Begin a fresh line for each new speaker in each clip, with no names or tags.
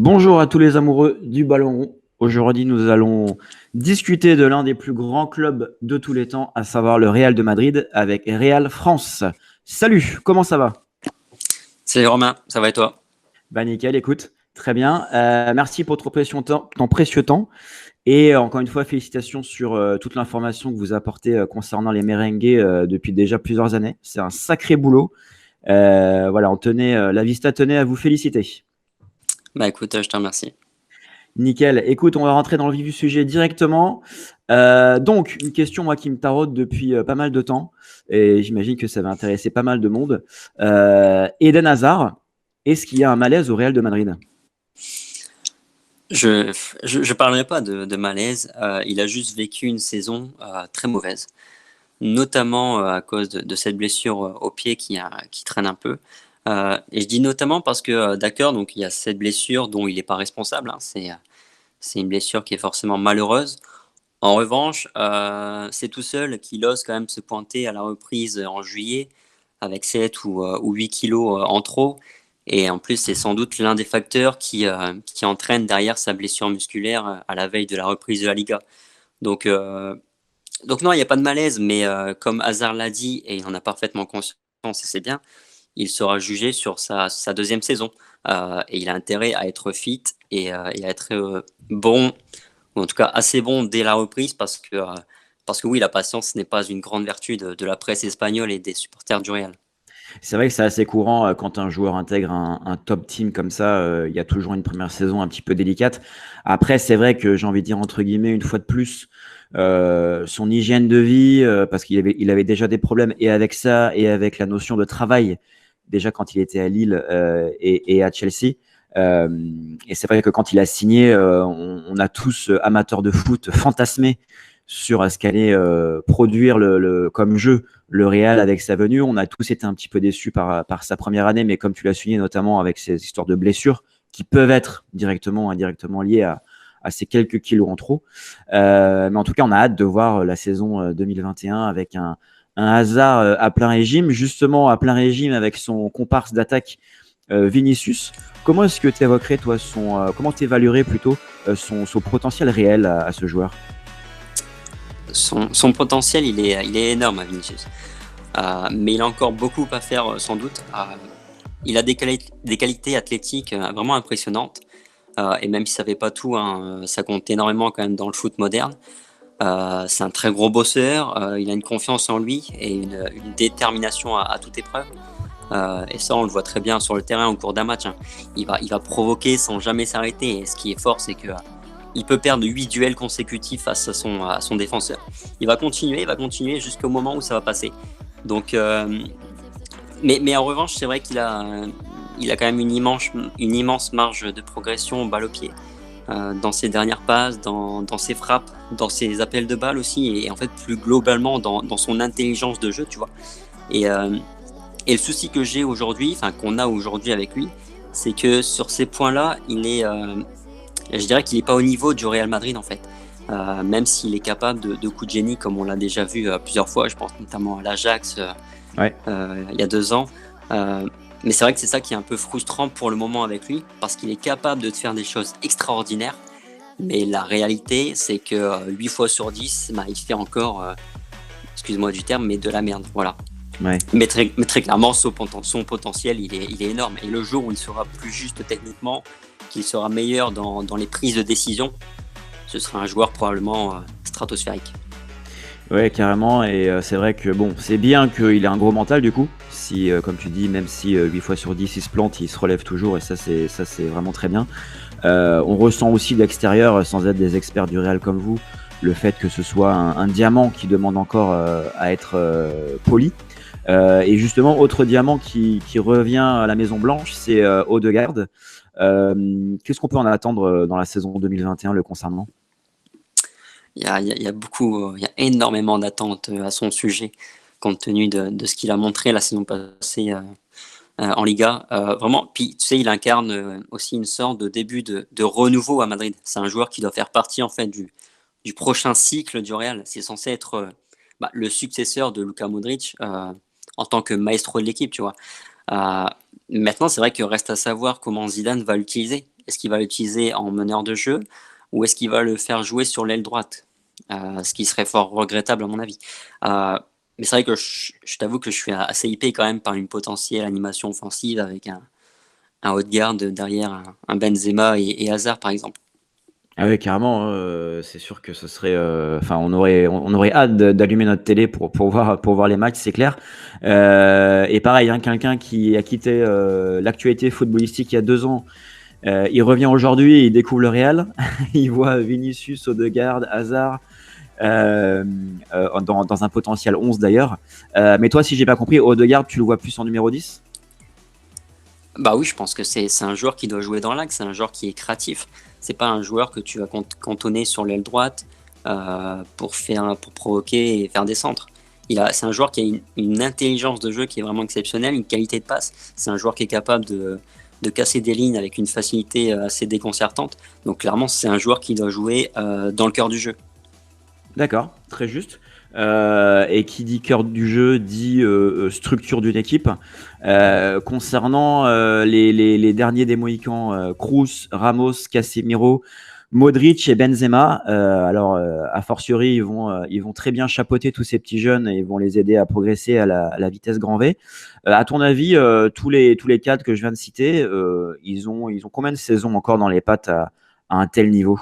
Bonjour à tous les amoureux du ballon rond. Aujourd'hui, nous allons discuter de l'un des plus grands clubs de tous les temps, à savoir le Real de Madrid avec Real France. Salut, comment ça va?
Salut Romain, ça va et toi?
Bah nickel, écoute, très bien. Merci pour ton précieux temps. Et encore une fois, félicitations sur toute l'information que vous apportez concernant les merengues depuis déjà plusieurs années. C'est un sacré boulot. Voilà, la Vista tenait à vous féliciter.
Bah écoute, je te remercie.
Nickel. Écoute, on va rentrer dans le vif du sujet directement. Donc, une question, moi, qui me taraude depuis pas mal de temps, et j'imagine que ça va intéresser pas mal de monde. Eden Hazard, est-ce qu'il y a un malaise au Real de Madrid?
Je parlerai pas de malaise, il a juste vécu une saison très mauvaise, notamment à cause de cette blessure au pied qui traîne un peu. Et je dis notamment parce que, d'accord, donc il y a cette blessure dont il n'est pas responsable, hein, c'est une blessure qui est forcément malheureuse. En revanche, c'est tout seul qu'il ose quand même se pointer à la reprise en juillet avec 7 ou 8 kilos en trop. Et en plus, c'est sans doute l'un des facteurs qui entraîne derrière sa blessure musculaire à la veille de la reprise de la Liga. Donc, euh, donc non, il n'y a pas de malaise, mais comme Hazard l'a dit, et il en a parfaitement conscience, et c'est bien, il sera jugé sur sa deuxième saison. Et il a intérêt à être fit et à être bon, ou en tout cas assez bon dès la reprise, parce que oui, la patience n'est pas une grande vertu de la presse espagnole et des supporters du Real.
C'est vrai que c'est assez courant quand un joueur intègre un top team comme ça. Il y a toujours une première saison un petit peu délicate. Après, c'est vrai que j'ai envie de dire, entre guillemets, une fois de plus, son hygiène de vie, parce qu'il avait déjà des problèmes, et avec ça, et avec la notion de travail, déjà quand il était à Lille et à Chelsea. Euh, et c'est vrai que quand il a signé, on a tous, amateurs de foot, fantasmé sur ce qu'allait produire comme jeu le Real avec sa venue. On a tous été un petit peu déçus par sa première année, mais comme tu l'as souligné, notamment avec ces histoires de blessures qui peuvent être directement ou indirectement liées à ces quelques kilos en trop. Mais en tout cas, on a hâte de voir la saison 2021 avec un Hazard à plein régime, justement à plein régime avec son comparse d'attaque Vinicius. Comment est-ce que tu évoquerais, toi, comment tu évaluerais plutôt son potentiel réel à ce joueur?
Son potentiel, il est énorme à Vinicius. Mais il a encore beaucoup à faire sans doute. Il a des qualités athlétiques vraiment impressionnantes. Et même si ça fait pas tout, hein, ça compte énormément quand même dans le foot moderne. C'est un très gros bosseur, il a une confiance en lui et une détermination à toute épreuve. Et ça, on le voit très bien sur le terrain au cours d'un match, hein. Il va provoquer sans jamais s'arrêter. Et ce qui est fort, c'est que il peut perdre 8 duels consécutifs face à son défenseur. Il va continuer jusqu'au moment où ça va passer. Donc, mais en revanche, c'est vrai il a quand même une immense marge de progression balle au pied. Dans ses dernières passes, dans ses frappes, dans ses appels de balles aussi, et en fait plus globalement dans son intelligence de jeu, tu vois. Et, euh, et le souci que j'ai aujourd'hui, enfin qu'on a aujourd'hui avec lui, c'est que sur ces points-là, je dirais qu'il n'est pas au niveau du Real Madrid en fait. Même s'il est capable de coups de génie, comme on l'a déjà vu plusieurs fois, je pense notamment à l'Ajax
Ouais.
il y a 2 ans. Mais c'est vrai que c'est ça qui est un peu frustrant pour le moment avec lui, parce qu'il est capable de te faire des choses extraordinaires. Mais la réalité, c'est que 8 fois sur 10, bah, il fait encore, excuse-moi du terme, mais de la merde. Voilà.
Ouais.
Mais très clairement, son potentiel, il est énorme. Et le jour où il sera plus juste techniquement, qu'il sera meilleur dans les prises de décision, ce sera un joueur probablement stratosphérique.
Ouais, carrément. Et c'est vrai que bon, c'est bien qu'il ait un gros mental du coup. Si, comme tu dis, même si 8 fois sur 10 il se plante, il se relève toujours. Et ça c'est vraiment très bien. On ressent aussi de l'extérieur, sans être des experts du Real comme vous, le fait que ce soit un diamant qui demande encore à être poli. Et justement, autre diamant qui revient à la Maison Blanche, c'est Odegaard. Qu'est-ce qu'on peut en attendre dans la saison 2021 le concernant?
Il y a beaucoup, il y a énormément d'attentes à son sujet, compte tenu de ce qu'il a montré la saison passée en Liga. Vraiment, puis tu sais, il incarne aussi une sorte de début de renouveau à Madrid. C'est un joueur qui doit faire partie en fait du prochain cycle du Real. C'est censé être le successeur de Luka Modric en tant que maestro de l'équipe, tu vois. Euh, Maintenant, c'est vrai que reste à savoir comment Zidane va l'utiliser. Est-ce qu'il va l'utiliser en meneur de jeu ou est-ce qu'il va le faire jouer sur l'aile droite? Ce qui serait fort regrettable à mon avis. Mais c'est vrai que je t'avoue que je suis assez hypé quand même par une potentielle animation offensive avec un haut de garde derrière un Benzema et Hazard par exemple.
Ah oui, carrément, hein, c'est sûr que ce serait, enfin, on aurait hâte d'allumer notre télé pour voir les matchs, c'est clair. Et pareil, hein, quelqu'un qui a quitté l'actualité footballistique il y a 2 ans, il revient aujourd'hui, il découvre le Real, il voit Vinicius, Odegaard, Hazard, dans un potentiel 11 d'ailleurs. Mais toi, si j'ai pas compris, Odegaard, tu le vois plus en numéro 10?
Bah oui, je pense que c'est un joueur qui doit jouer dans l'axe, c'est un joueur qui est créatif. C'est pas un joueur que tu vas cantonner sur l'aile droite pour provoquer et faire des centres. C'est un joueur qui a une intelligence de jeu qui est vraiment exceptionnelle, une qualité de passe. C'est un joueur qui est capable de casser des lignes avec une facilité assez déconcertante. Donc clairement, c'est un joueur qui doit jouer dans le cœur du jeu.
D'accord, très juste. Et qui dit cœur du jeu dit structure d'une équipe. Concernant les derniers des Mohicans, Kroos, Ramos, Casemiro, Modric et Benzema, alors a fortiori ils vont très bien chapeauter tous ces petits jeunes et ils vont les aider à progresser à la vitesse grand V. À ton avis, tous les cadres que je viens de citer, ils ont combien de saisons encore dans les pattes à un tel niveau?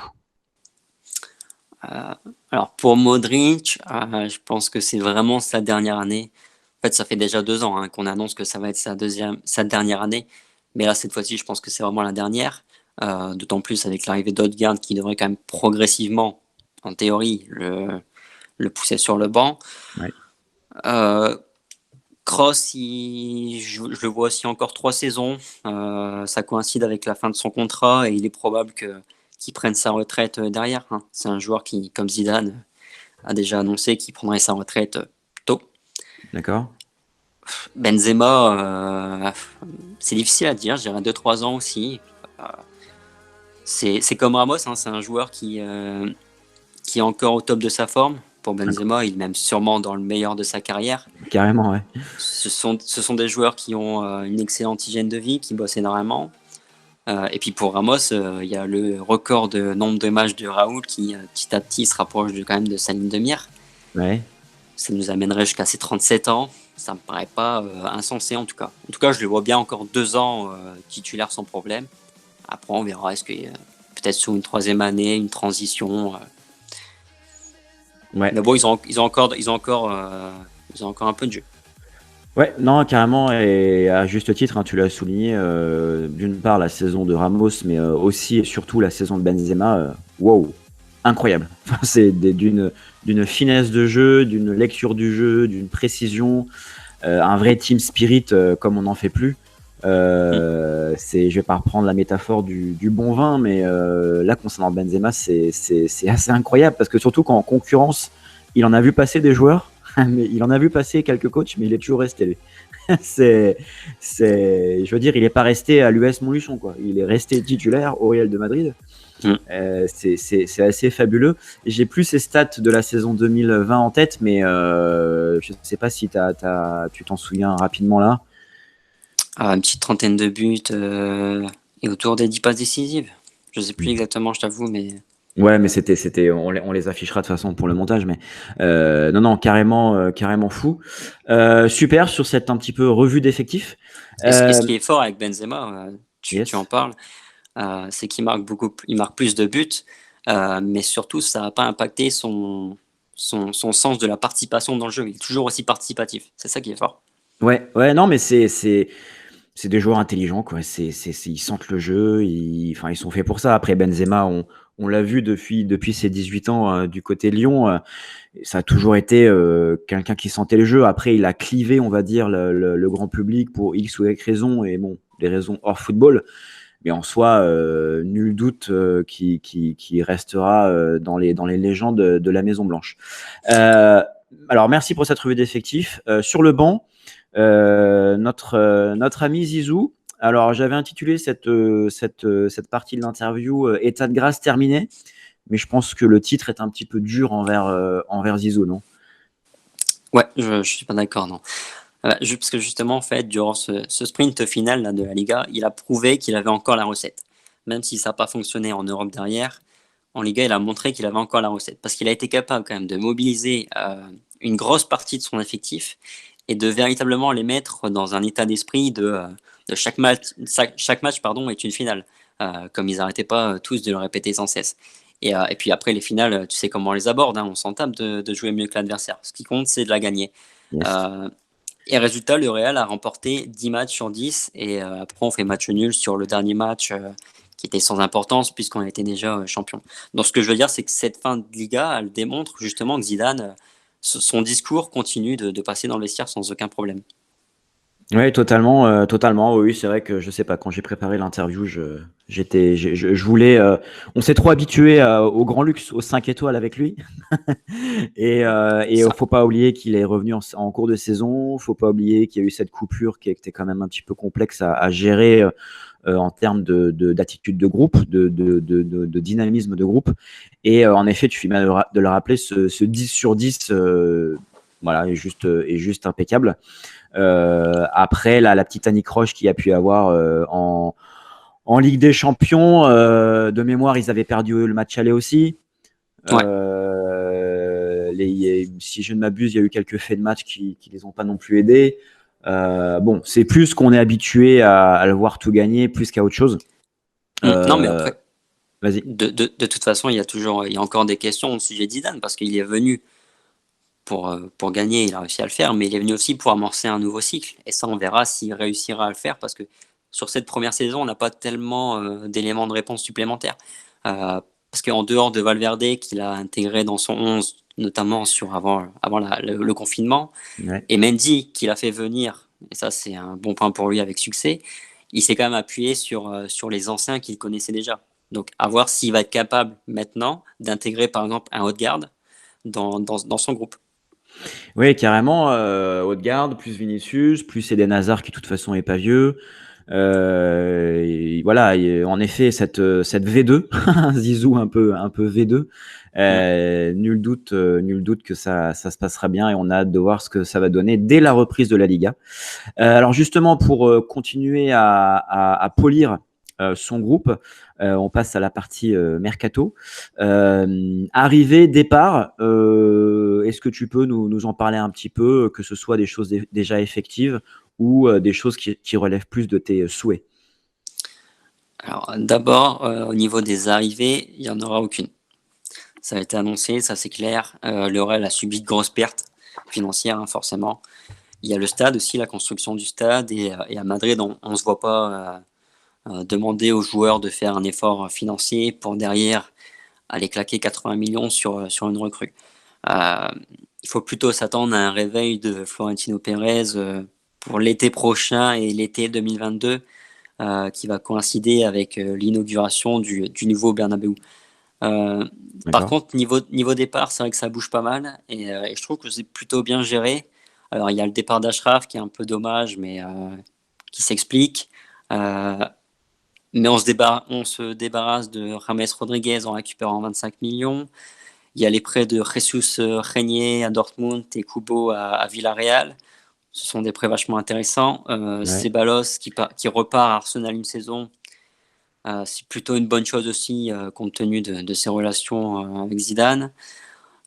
Euh, alors pour Modric, je pense que c'est vraiment sa dernière année. En fait, ça fait déjà 2 ans qu'on annonce que ça va être sa dernière année. Mais là, cette fois-ci, je pense que c'est vraiment la dernière. D'autant plus avec l'arrivée d'Odegaard qui devrait quand même progressivement, en théorie, le pousser sur le banc.
Ouais.
Euh, Kroos, je le vois aussi encore 3 saisons. Ça coïncide avec la fin de son contrat et il est probable qu'il prenne sa retraite derrière. C'est un joueur qui, comme Zidane, a déjà annoncé qu'il prendrait sa retraite tôt.
D'accord.
Benzema, c'est difficile à dire, je dirais 2-3 ans aussi. C'est comme Ramos, c'est un joueur qui est encore au top de sa forme. Pour Benzema, il est même sûrement dans le meilleur de sa carrière.
Carrément, ouais.
Ce sont des joueurs qui ont une excellente hygiène de vie, qui bossent énormément. Et puis pour Ramos, il y a le record de nombre de matchs de Raoul qui petit à petit se rapproche quand même de sa ligne de mire.
Ouais.
Ça nous amènerait jusqu'à ses 37 ans. Ça me paraît pas insensé en tout cas. En tout cas, je le vois bien encore 2 ans titulaire sans problème. Après, on verra. Est-ce que peut-être sur une 3e année, une transition.
Ouais.
Mais bon, ils ont encore un peu de jeu.
Ouais, non, carrément, et à juste titre, hein, tu l'as souligné, d'une part la saison de Ramos, mais aussi et surtout la saison de Benzema, wow, incroyable. Enfin, c'est d'une finesse de jeu, d'une lecture du jeu, d'une précision, un vrai team spirit comme on n'en fait plus. Je vais pas reprendre la métaphore du bon vin, mais là concernant Benzema, c'est assez incroyable parce que surtout qu'en concurrence, il en a vu passer des joueurs. Mais il en a vu passer quelques coachs, mais il est toujours resté. Je veux dire, il n'est pas resté à l'US Montluçon, quoi. Il est resté titulaire au Real de Madrid. C'est assez fabuleux. J'ai plus ces stats de la saison 2020 en tête, mais je ne sais pas si tu t'en souviens rapidement là.
Une petite trentaine de buts et autour des 10 passes décisives. Je sais plus exactement, je t'avoue, mais.
Ouais, mais on les affichera de toute façon pour le montage, mais non, carrément fou. Super sur cette un petit peu revue d'effectifs.
Et ce qui est fort avec Benzema, tu
Yes.
en parles, c'est qu'il marque plus de buts, mais surtout ça n'a pas impacté son sens de la participation dans le jeu. Il est toujours aussi participatif. C'est ça qui est fort.
Ouais, non, mais c'est des joueurs intelligents, quoi. Ils sentent le jeu, ils sont faits pour ça. Après, Benzema, on l'a vu depuis ses 18 ans du côté de Lyon, ça a toujours été quelqu'un qui sentait le jeu. Après, il a clivé, on va dire, le grand public pour X ou Y raisons, et bon, des raisons hors football. Mais en soi, nul doute qui restera dans les légendes de la Maison Blanche. Alors, merci pour cette revue d'effectifs. Sur le banc, notre ami Zizou. Alors, j'avais intitulé cette partie de l'interview État de grâce terminé, mais je pense que le titre est un petit peu dur envers Zizou, non?
Ouais, je suis pas d'accord, non. Parce que justement, en fait, durant ce sprint final là, de la Liga, il a prouvé qu'il avait encore la recette. même si ça n'a pas fonctionné en Europe derrière, en Liga, il a montré qu'il avait encore la recette. Parce qu'il a été capable quand même de mobiliser une grosse partie de son effectif et de véritablement les mettre dans un état d'esprit de chaque match pardon, est une finale. Comme ils n'arrêtaient pas tous de le répéter sans cesse. Et puis après, les finales, tu sais comment on les aborde, hein, on s'en tape de jouer mieux que l'adversaire. Ce qui compte, c'est de la gagner.
Yes.
Et résultat, le Real a remporté 10 matchs sur 10. Et après, on fait match nul sur le dernier match qui était sans importance puisqu'on était déjà champion. Donc ce que je veux dire, c'est que cette fin de Liga, elle démontre justement que Zidane, son discours continue de passer dans le vestiaire sans aucun problème.
Oui, totalement, totalement. Oui, c'est vrai que je sais pas. Quand j'ai préparé l'interview, je voulais. On s'est trop habitué au grand luxe, aux 5 étoiles avec lui, et
Ça.
faut pas oublier qu'il est revenu en cours de saison. Faut pas oublier qu'il y a eu cette coupure qui était quand même un petit peu complexe à gérer en termes d'attitude de groupe, de dynamisme de groupe. Et en effet, tu fais bien de le rappeler, ce 10 sur 10, voilà, est juste impeccable. Après, la petite anicroche qu'il y a pu avoir en Ligue des Champions, de mémoire, ils avaient perdu le match aller aussi.
Ouais.
Si je ne m'abuse, il y a eu quelques faits de match qui les ont pas non plus aidés. Bon, c'est plus qu'on est habitué à le voir tout gagner, plus qu'à autre chose.
Non, mais après,
Vas-y.
de toute façon, il y a encore des questions au sujet de Zidane parce qu'il est venu pour gagner, il a réussi à le faire, mais il est venu aussi pour amorcer un nouveau cycle. Et ça, on verra s'il réussira à le faire, parce que sur cette première saison, on n'a pas tellement d'éléments de réponse supplémentaires. Parce qu'en dehors de Valverde, qu'il a intégré dans son 11, notamment avant le confinement,
Ouais.
et Mendy, qu'il a fait venir, et ça c'est un bon point pour lui avec succès, il s'est quand même appuyé sur les anciens qu'il connaissait déjà. Donc à voir s'il va être capable maintenant d'intégrer par exemple un Odegaard dans son groupe.
Oui, carrément. Odegaard, plus Vinicius, plus Eden Hazard qui de toute façon est pas vieux. Voilà, en effet, cette V2, Zizou un peu V2,
Ouais.
nul doute que ça se passera bien et on a hâte de voir ce que ça va donner dès la reprise de la Liga. Alors justement, pour continuer à polir son groupe, on passe à la partie mercato. Arrivée, départ, est-ce que tu peux nous en parler un petit peu, que ce soit des choses déjà effectives ou des choses qui relèvent plus de tes souhaits?
Alors d'abord, au niveau des arrivées, il n'y en aura aucune. Ça a été annoncé, ça c'est clair. Le Real a subi de grosses pertes financières, hein, forcément. Il y a le stade aussi, la construction du stade, et à Madrid, on ne se voit pas demander aux joueurs de faire un effort financier pour derrière aller claquer 80 millions sur une recrue. Euh, il faut plutôt s'attendre à un réveil de Florentino Pérez pour l'été prochain et l'été 2022, qui va coïncider avec l'inauguration du nouveau Bernabéu. Euh, Par
D'accord.
contre, niveau départ, c'est vrai que ça bouge pas mal et je trouve que c'est plutôt bien géré. Alors, il y a le départ d'Ashraf qui est un peu dommage, mais qui s'explique. Euh, mais on se débarrasse de James Rodriguez en récupérant 25 millions. Il y a les prêts de Jesus Régnier à Dortmund et Kubo à Villarreal. Ce sont des prêts vachement intéressants.
Ouais.
Ceballos qui repart à Arsenal une saison. C'est plutôt une bonne chose aussi, compte tenu de ses relations avec Zidane.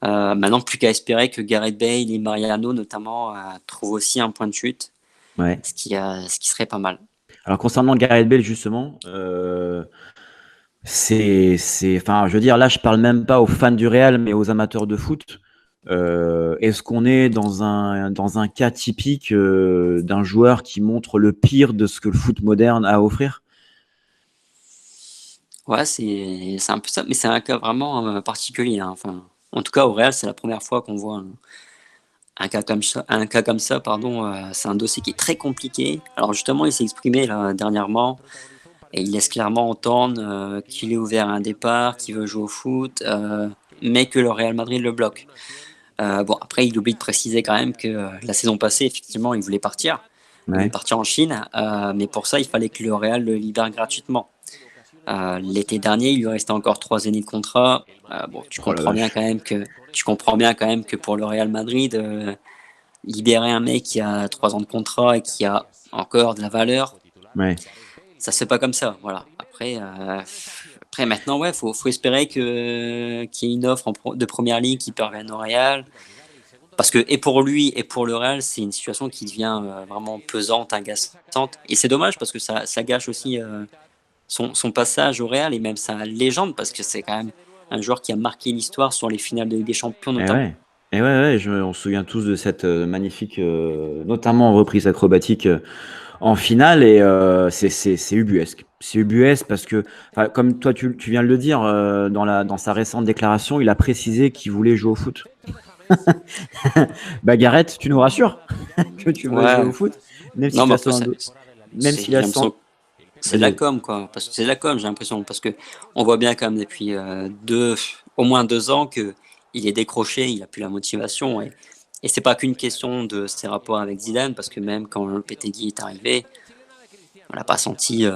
Maintenant, plus qu'à espérer que Gareth Bale et Mariano, notamment, trouvent aussi un point de chute,
Ouais.
ce qui serait pas mal.
Alors concernant Gareth Bale justement, enfin, je veux dire, là, je parle même pas aux fans du Real, mais aux amateurs de foot. Est-ce qu'on est dans un cas typique d'un joueur qui montre le pire de ce que le foot moderne a à offrir?
Ouais, c'est un peu ça, mais c'est un cas vraiment particulier, hein. Enfin, en tout cas, au Real, c'est la première fois qu'on voit un cas comme ça. Un cas comme ça, pardon. C'est un dossier qui est très compliqué. Alors justement, il s'est exprimé là, dernièrement et il laisse clairement entendre qu'il est ouvert à un départ, qu'il veut jouer au foot, mais que le Real Madrid le bloque. Bon, après, il oublie de préciser quand même que la saison passée, effectivement, il voulait partir. Il voulait
Ouais.
partir en Chine, mais pour ça, il fallait que le Real le libère gratuitement. L'été dernier, il lui restait encore 3 années de contrat. Bon,
Oh la vache.
tu comprends bien quand même que pour le Real Madrid, libérer un mec qui a 3 ans de contrat et qui a encore de la valeur,
Ouais.
ça se fait pas comme ça. Voilà. Après maintenant, ouais, faut espérer qu'il y ait une offre de première ligue qui parvienne au Real. Parce que, et pour lui et pour le Real, c'est une situation qui devient vraiment pesante, agaçante. Et c'est dommage parce que ça gâche aussi son passage au Real et même sa légende, parce que c'est quand même un joueur qui a marqué l'histoire sur les finales de Ligue des Champions
Et
notamment.
ouais, et ouais, ouais, on se souvient tous de cette magnifique, notamment reprise acrobatique en finale, et c'est ubuesque. C'est ubuesque parce que, enfin, comme toi tu viens de le dire, dans sa récente déclaration, il a précisé qu'il voulait jouer au foot. Bah Gareth, tu nous rassures que tu veux jouer
Ouais,
au foot, même
non,
si tu
mais
as
après,
sans doute, même
j'ai
s'il a
l'impression
sans...
que c'est de la
Vas-y.
com, quoi. Parce que c'est de la com, j'ai l'impression. Parce que on voit bien quand même depuis au moins 2 ans que il est décroché, il a plus la motivation. Et c'est pas qu'une question de ses rapports avec Zidane, parce que même quand le Lopetegui est arrivé, on l'a pas senti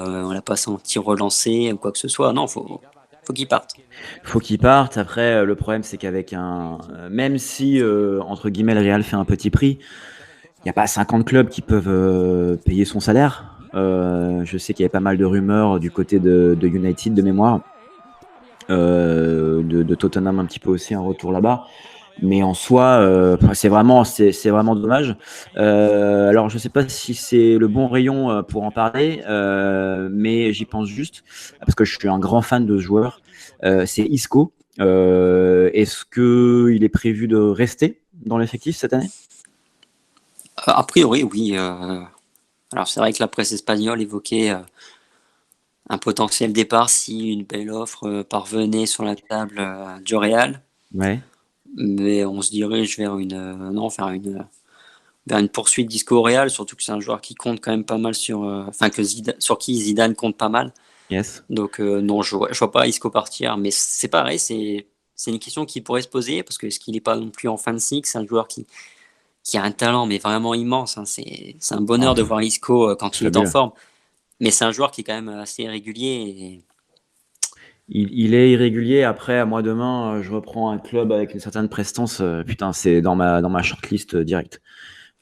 relancer ou quoi que ce soit. Non, faut qu'il parte.
Faut qu'il parte. Après, le problème, c'est qu'avec même si, entre guillemets, le Real fait un petit prix, il n'y a pas 50 clubs qui peuvent payer son salaire. Je sais qu'il y avait pas mal de rumeurs du côté de United de mémoire, de Tottenham un petit peu aussi, un retour là-bas. Mais en soi, c'est vraiment dommage. Alors, je ne sais pas si c'est le bon rayon pour en parler, mais j'y pense juste parce que je suis un grand fan de ce joueur. C'est Isco. Est-ce qu'il est prévu de rester dans l'effectif cette année?
A priori, oui. Alors c'est vrai que la presse espagnole évoquait un potentiel départ si une belle offre parvenait sur la table du Real.
Ouais.
Mais on se dirige vers non, vers une poursuite d'Isco au Real, surtout que c'est un joueur qui compte quand même pas mal sur qui Zidane compte pas mal.
Yes.
Donc non, je vois pas Isco partir, mais c'est pareil, c'est une question qui pourrait se poser parce que est-ce qu'il n'est pas non plus en fin de cycle? C'est un joueur qui a un talent mais vraiment immense, hein. C'est un
Ah,
bonheur de voir Isco quand il est en
fabuleux.
forme, mais c'est un joueur qui est quand même assez irrégulier.
Il est irrégulier. Après, à moi demain, je reprends un club avec une certaine prestance. Putain, c'est dans ma shortlist directe.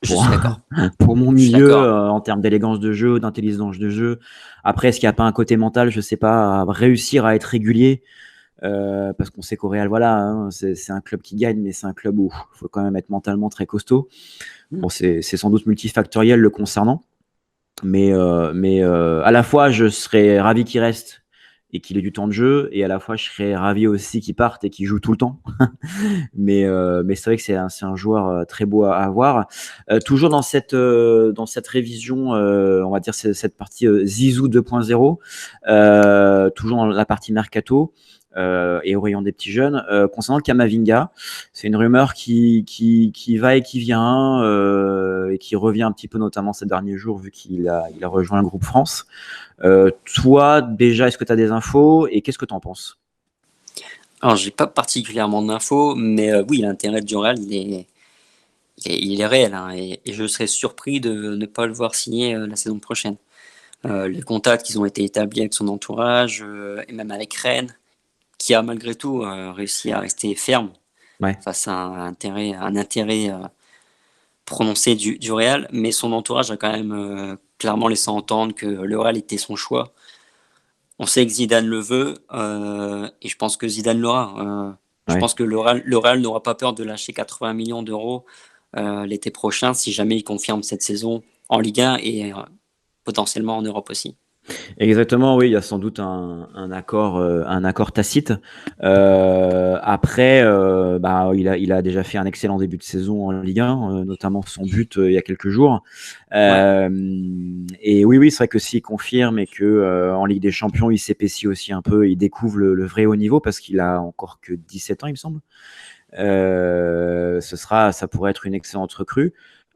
Je
Pour,
suis d'accord.
pour mon
Je suis
milieu,
d'accord.
en termes d'élégance de jeu, d'intelligence de jeu. Après, est-ce qu'il n'y a pas un côté mental, je sais pas, à réussir à être régulier, parce qu'on sait qu'au Real, voilà, hein, c'est un club qui gagne, mais c'est un club où il faut quand même être mentalement très costaud. Bon, c'est sans doute multifactoriel le concernant, mais à la fois, je serais ravi qu'il reste et qu'il ait du temps de jeu, et à la fois, je serais ravi aussi qu'il parte et qu'il joue tout le temps. Mais c'est vrai que c'est un joueur très beau à voir. Toujours dans cette révision, on va dire cette partie Zizou 2.0, toujours dans la partie mercato. Et au rayon des petits jeunes. Concernant Kamavinga, c'est une rumeur qui va et qui vient, et qui revient un petit peu, notamment ces derniers jours, vu il a rejoint le groupe France. Toi, déjà, est-ce que tu as des infos et qu'est-ce que tu en penses?
Alors, j'ai pas particulièrement d'infos, mais oui, l'intérêt du Real, il est réel, hein, et je serais surpris de ne pas le voir signer la saison prochaine. Les contacts qui ont été établis avec son entourage et même avec Rennes, qui a malgré tout réussi à rester ferme
Ouais,
face à un intérêt prononcé du Real, mais son entourage a quand même clairement laissé entendre que le Real était son choix. On sait que Zidane le veut, et je pense que Zidane l'aura. Je
ouais.
pense que le Real n'aura pas peur de lâcher 80 millions d'euros l'été prochain si jamais il confirme cette saison en Ligue 1 et potentiellement en Europe aussi.
Exactement, oui, il y a sans doute un accord tacite. Après, bah, il a déjà fait un excellent début de saison en Ligue 1, notamment son but il y a quelques jours.
Ouais.
Euh, et oui, oui, c'est vrai que s'il confirme et que en Ligue des Champions, il s'épaissit aussi un peu, il découvre le vrai haut niveau parce qu'il a encore que 17 ans, il me semble. Ça pourrait être une excellente recrue.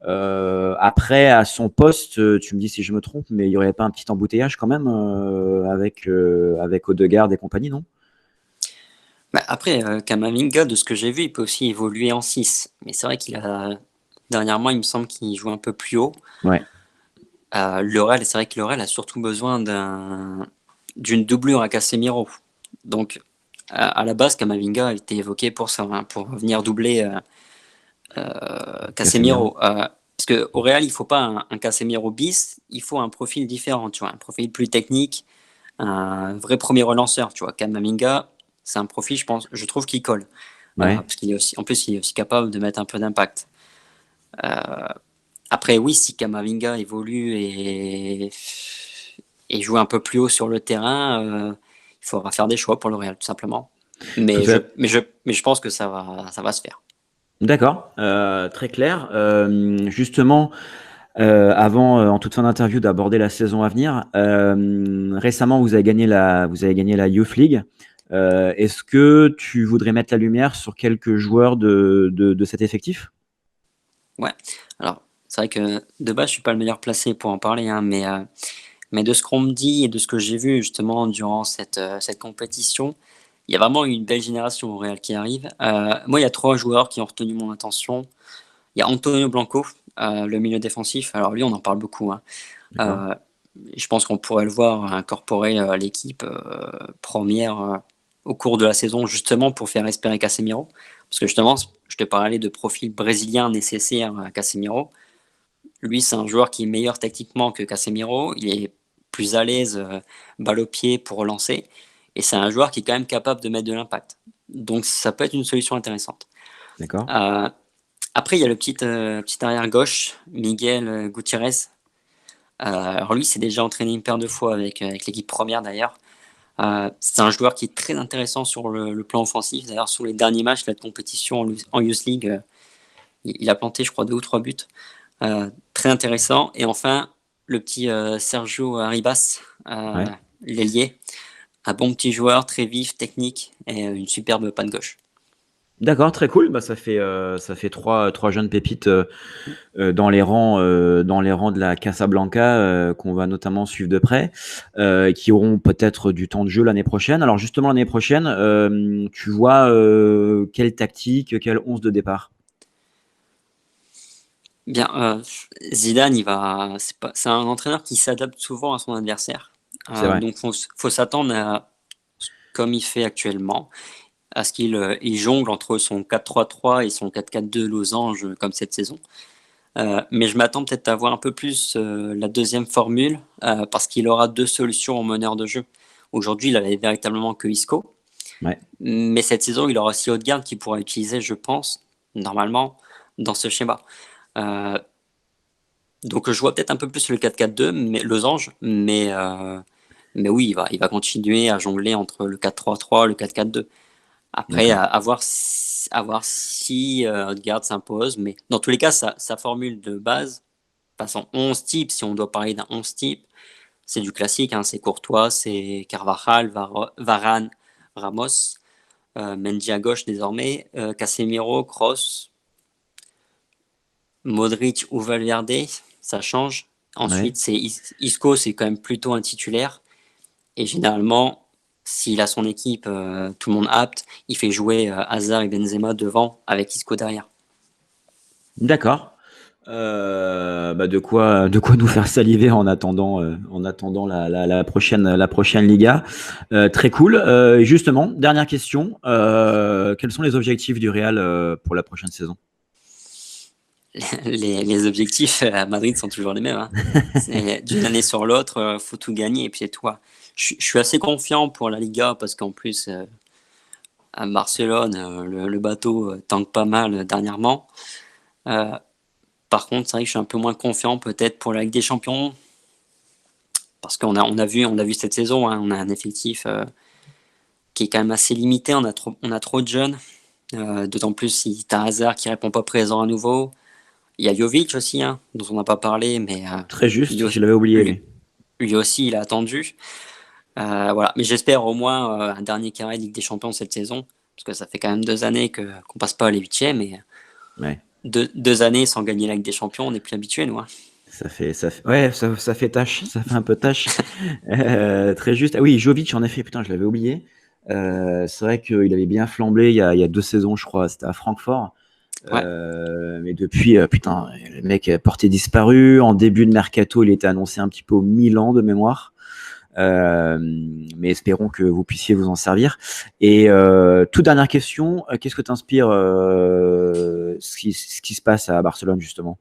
Après, à son poste, tu me dis si je me trompe, mais il n'y aurait pas un petit embouteillage quand même avec Odegaard et compagnie, non?
Bah, après, Kamavinga, de ce que j'ai vu, il peut aussi évoluer en 6. Mais c'est vrai qu'il a. Dernièrement, il me semble qu'il joue un peu plus haut.
Ouais,
C'est vrai que le Real a surtout besoin d'une doublure à Casemiro. Donc, à la base, Kamavinga a été évoqué pour ça, hein, pour venir doubler
Casemiro.
Casemiro. Parce qu'au Real, il ne faut pas un Casemiro bis, il faut un profil différent, tu vois, un profil plus technique, un vrai premier relanceur, tu vois. Camavinga, c'est un profil, je trouve qu'il colle.
Ouais.
Parce qu'il est aussi, en plus, il est aussi capable de mettre un peu d'impact. Après, oui, si Camavinga évolue et joue un peu plus haut sur le terrain, il faudra faire des choix pour le Real, tout simplement.
Tout
Mais
à
je pense que ça va se faire.
D'accord, très clair. Justement, avant, en toute fin d'interview, d'aborder la saison à venir, récemment, vous avez gagné la Youth League. Est-ce que tu voudrais mettre la lumière sur quelques joueurs de cet effectif?
Ouais. Alors, c'est vrai que de base, je suis pas le meilleur placé pour en parler, hein, mais de ce qu'on me dit et de ce que j'ai vu justement durant cette compétition, il y a vraiment une belle génération au Real qui arrive. Moi, il y a 3 joueurs qui ont retenu mon attention. Il y a Antonio Blanco, le milieu défensif. Alors lui, on en parle beaucoup, hein.
D'accord.
Euh, je pense qu'on pourrait le voir incorporer l'équipe première au cours de la saison, justement pour faire espérer Casemiro. Parce que justement, je te parlais de profil brésilien nécessaire à Casemiro. Lui, c'est un joueur qui est meilleur tactiquement que Casemiro. Il est plus à l'aise, balle au pied pour relancer. Et c'est un joueur qui est quand même capable de mettre de l'impact. Donc ça peut être une solution intéressante.
D'accord.
Euh, Après, il y a le petit arrière gauche, Miguel Gutiérrez. Alors lui, s'est déjà entraîné une paire de fois avec l'équipe première d'ailleurs. C'est un joueur qui est très intéressant sur le plan offensif. D'ailleurs, sur les derniers matchs de la compétition en Youth League, il a planté, je crois, 2 ou 3 buts. Très intéressant. Et enfin, le petit Sergio Arribas,
Ouais.
l'ailier. Un bon petit joueur, très vif, technique et une superbe patte gauche.
D'accord, très cool. Bah, ça fait trois jeunes pépites dans les rangs de la Casablanca qu'on va notamment suivre de près, qui auront peut-être du temps de jeu l'année prochaine. Alors justement, l'année prochaine, tu vois quelle tactique, quelle 11 de départ?
Bien, Zidane, c'est un entraîneur qui s'adapte souvent à son adversaire.
C'est vrai.
Donc, faut s'attendre à, comme il fait actuellement, à ce qu'il jongle entre son 4-3-3 et son 4-4-2 losange comme cette saison. Mais je m'attends peut-être à voir un peu plus la deuxième formule parce qu'il aura 2 solutions en meneur de jeu. Aujourd'hui, il avait véritablement que Isco,
Ouais.
mais cette saison, il aura aussi Odegaard qui pourra utiliser, je pense, normalement, dans ce schéma. Euh, donc je vois peut-être un peu plus le 4-4-2, mais losange, mais oui, il va continuer à jongler entre le 4-3-3, le 4-4-2. Après,
D'accord.
à voir si Odegaard s'impose, mais dans tous les cas, sa formule de base, enfin son 11 type, si on doit parler d'un 11 type, c'est du classique, hein, c'est Courtois, c'est Carvajal, Varane, Ramos, Mendy à gauche désormais, Casemiro, Kroos, Modric ou Valverde, ça change.
Ouais.
Ensuite, c'est Isco, c'est quand même plutôt un titulaire. Et généralement, s'il a son équipe, tout le monde apte, il fait jouer Hazard et Benzema devant avec Isco derrière.
D'accord. Bah de quoi nous faire saliver en attendant la prochaine Liga. Très cool. Justement, dernière question. Quels sont les objectifs du Real pour la prochaine saison?
Les objectifs à Madrid sont toujours les mêmes, hein. C'est d'une année sur l'autre, faut tout gagner et puis c'est tout. Je suis assez confiant pour la Liga parce qu'en plus, à Barcelone, le bateau tanque pas mal dernièrement. Euh, Par contre, c'est vrai que je suis un peu moins confiant peut-être pour la Ligue des Champions parce qu'on a vu cette saison, hein, on a un effectif qui est quand même assez limité. On a trop de jeunes, d'autant plus si t'as Hazard qui répond pas présent à nouveau. Il y a Jovic aussi, hein, dont on n'a pas parlé, mais
Très
lui,
juste, je
aussi,
l'avais oublié
lui,
lui.
lui aussi, il a attendu. Voilà. Mais j'espère au moins un dernier carré de Ligue des Champions cette saison, parce que ça fait quand même 2 années qu'on passe pas à les huitièmes, et
Ouais.
2 années sans gagner la Ligue des Champions, on n'est plus habitué, nous, hein.
Ouais, ça fait tâche, ça fait un peu tâche. Très juste. Ah oui, Jovic, en effet, putain, je l'avais oublié. C'est vrai qu'il avait bien flambé il y a 2 saisons, je crois. C'était à Francfort.
Ouais.
Mais depuis, putain, le mec est porté disparu. En début de mercato, il était annoncé un petit peu au Milan de mémoire. Euh, mais espérons que vous puissiez vous en servir. Et toute dernière question, qu'est-ce que t'inspire ce qui se passe à Barcelone justement?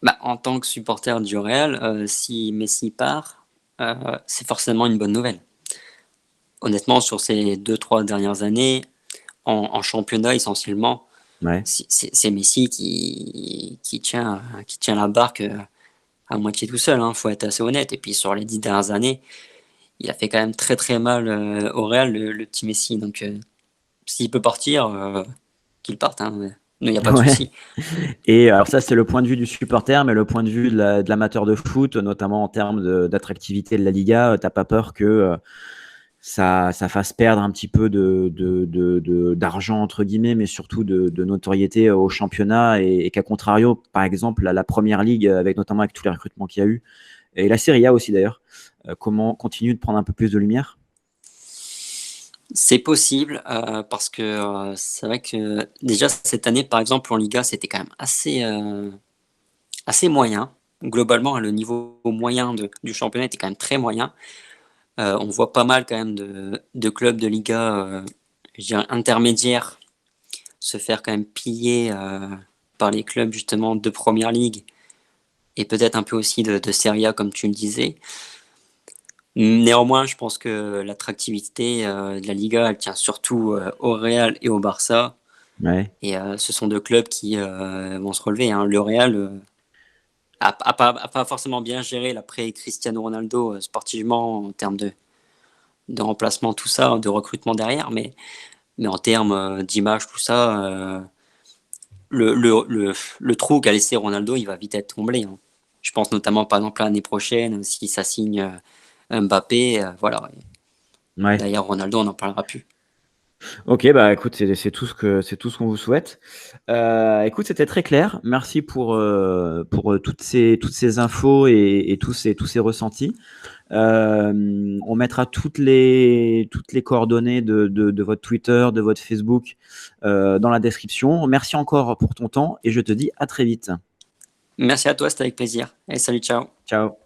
Bah, en tant que supporter du Real, si Messi part, c'est forcément une bonne nouvelle. Honnêtement, sur ces 2-3 dernières années, en championnat essentiellement,
Ouais.
c'est Messi qui tient la barque à moitié tout seul, hein, faut être assez honnête. Et puis sur les 10 dernières années, il a fait quand même très très mal au Real, le petit Messi. Donc s'il peut partir, qu'il parte, hein, il n'y a pas de
Ouais.
souci.
Et alors ça, c'est le point de vue du supporter, mais le point de vue de l'amateur de foot, notamment en termes d'attractivité de la Liga, t'as pas peur que ça fasse perdre un petit peu d'argent, entre guillemets, mais surtout de notoriété au championnat et qu'à contrario, par exemple, la Première Ligue, notamment avec tous les recrutements qu'il y a eu, et la Serie A aussi d'ailleurs, comment continue de prendre un peu plus de lumière?
C'est possible parce que c'est vrai que déjà cette année, par exemple, en Liga, c'était quand même assez moyen. Globalement, hein, le niveau moyen du championnat était quand même très moyen. On voit pas mal quand même de clubs de Liga, je dirais intermédiaires, se faire quand même piller par les clubs justement de Première Ligue et peut-être un peu aussi de Serie A comme tu le disais. Néanmoins, je pense que l'attractivité de la Liga, elle tient surtout au Real et au Barça.
Ouais.
Et ce sont deux clubs qui vont se relever, hein. Le Real a pas forcément bien géré l'après Cristiano Ronaldo sportivement en termes de remplacement, tout ça, de recrutement derrière, mais en termes d'image, tout ça, le trou qu'a laissé Ronaldo, il va vite être comblé, hein. Je pense notamment par exemple l'année prochaine, si ça signe Mbappé, voilà.
Ouais.
D'ailleurs, Ronaldo, on n'en parlera plus.
Ok, bah écoute, c'est tout ce qu'on vous souhaite. Écoute, c'était très clair. Merci pour toutes ces infos et tous ces ressentis. On mettra toutes les coordonnées de votre Twitter, de votre Facebook dans la description. Merci encore pour ton temps et je te dis à très vite.
Merci à toi, c'était avec plaisir. Et salut, ciao.
Ciao.